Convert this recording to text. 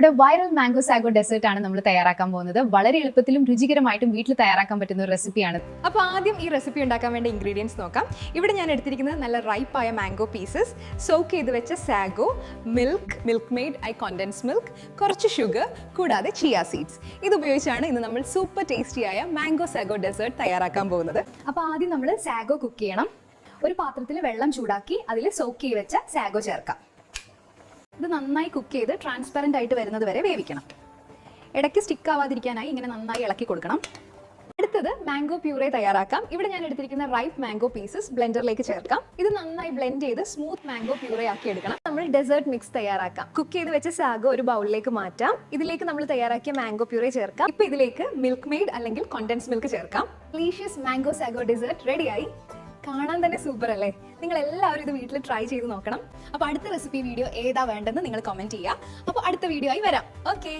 ഇവിടെ viral mango sago desert ആണ് നമ്മൾ തയ്യാറാക്കാൻ പോകുന്നത്. വളരെ എളുപ്പത്തിലും രുചികരമായിട്ടും വീട്ടിൽ തയ്യാറാക്കാൻ പറ്റുന്ന ഒരു റെസിപ്പിയാണ്. അപ്പോൾ ആദ്യം ഈ റെസിപ്പി ഉണ്ടാക്കാൻ വേണ്ട ഇൻഗ്രീഡിയൻസ് നോക്കാം. ഇവിടെ ഞാൻ എടുത്തിരിക്കുന്നത് നല്ല റൈപ്പായ മാംഗോ പീസസ്, സോക്ക് ചെയ്ത് വെച്ച sago, milk made contents milk, കുറച്ച് ഷുഗർ, കൂടാതെ ചിയ സീഡ്സ്. ഇത് ഉപയോഗിച്ചാണ് ഇന്ന് നമ്മൾ സൂപ്പർ ടേസ്റ്റിയായ മാംഗോ സാഗോ ഡെസേർട്ട് തയ്യാറാക്കാൻ പോകുന്നത്. അപ്പോൾ ആദ്യം നമ്മൾ സാഗോ കുക്ക് ചെയ്യണം. ഒരു പാത്രത്തിൽ വെള്ളം ചൂടാക്കി അതിൽ സോക്ക് ചെയ്ത് വെച്ച സാഗോ ചേർക്കാം. ഇത് നന്നായി കുക്ക് ചെയ്ത് ട്രാൻസ്പെറൻ്റ് ആയിട്ട് വരുന്നത് വരെ വേവിക്കണം. ഇടയ്ക്ക് സ്റ്റിക്ക് ആവാതിരിക്കാനായി ഇങ്ങനെ നന്നായി ഇളക്കി കൊടുക്കണം. അടുത്തത് മാംഗോ പ്യൂറേ തയ്യാറാക്കാം. ഇവിടെ ഞാൻ എടുത്തിരിക്കുന്ന റൈപ്പ് മാംഗോ പീസസ് ബ്ലെൻഡറിലേക്ക് ചേർക്കാം. ഇത് നന്നായി ബ്ലെൻഡ് ചെയ്ത് സ്മൂത്ത് മാംഗോ പ്യൂറേ ആക്കി എടുക്കണം. നമ്മൾ ഡെസേർട്ട് മിക്സ് തയ്യാറാക്കാം. കുക്ക് ചെയ്ത് വെച്ച സാഗോ ഒരു ബൗളിലേക്ക് മാറ്റാം. ഇതിലേക്ക് നമ്മൾ തയ്യാറാക്കിയ മാംഗോ പ്യൂറേ ചേർക്കാം. ഇപ്പൊ ഇതിലേക്ക് മിൽക്ക് മെയ്ഡ് അല്ലെങ്കിൽ കോണ്ടൻസ് മിൽക്ക് ചേർക്കാം. ഡെലീഷ്യസ് മാംഗോ സാഗോ ഡെസേർട്ട് റെഡിയായി. കാണാൻ തന്നെ സൂപ്പർ അല്ലേ? നിങ്ങൾ എല്ലാവരും ഇത് വീട്ടിൽ ട്രൈ ചെയ്ത് നോക്കണം. അപ്പോൾ അടുത്ത റെസിപ്പി വീഡിയോ ഏതാ വേണ്ടെന്ന് നിങ്ങൾ കമന്റ് ചെയ്യുക. അപ്പോൾ അടുത്ത വീഡിയോ ആയി വരാം. ഓക്കെ.